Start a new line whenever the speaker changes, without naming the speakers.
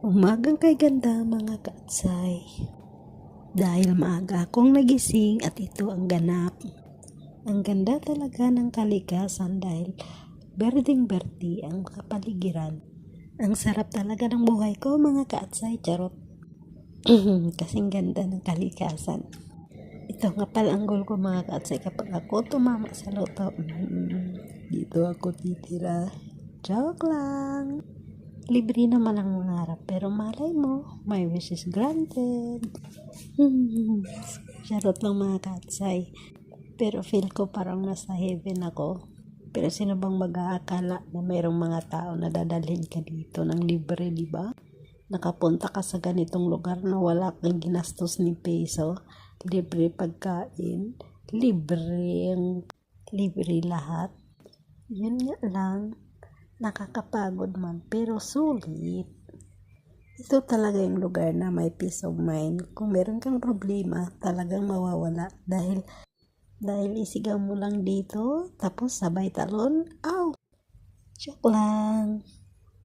Umagang kay ganda mga kaatsay. Dahil maaga akong nagising at ito ang ganap. Ang ganda talaga ng kalikasan dahil berdeng-berde ang kapaligiran. Ang sarap talaga ng buhay ko mga kaatsay, charot. Kasing ganda ng kalikasan. Ito nga pala ang goal ko mga kaatsay kapag ako tumama sa loto. Dito ako titira. Joke lang. Libre naman ang mangarap, pero malay mo, my wish is granted. Charot lang mga katsay. Pero feel ko parang nasa heaven ako. Pero sino bang mag-aakala na mayroong mga tao na dadalhin ka dito ng libre, di ba? Nakapunta ka sa ganitong lugar na wala kang ginastos ni peso. Libre pagkain, libre lahat. Yun nga lang. Nakakapagod man, pero sulit. Ito talaga yung lugar na may peace of mind. Kung meron kang problema, talagang mawawala. Dahil isigaw mo lang dito, tapos sabay talon. Joke lang.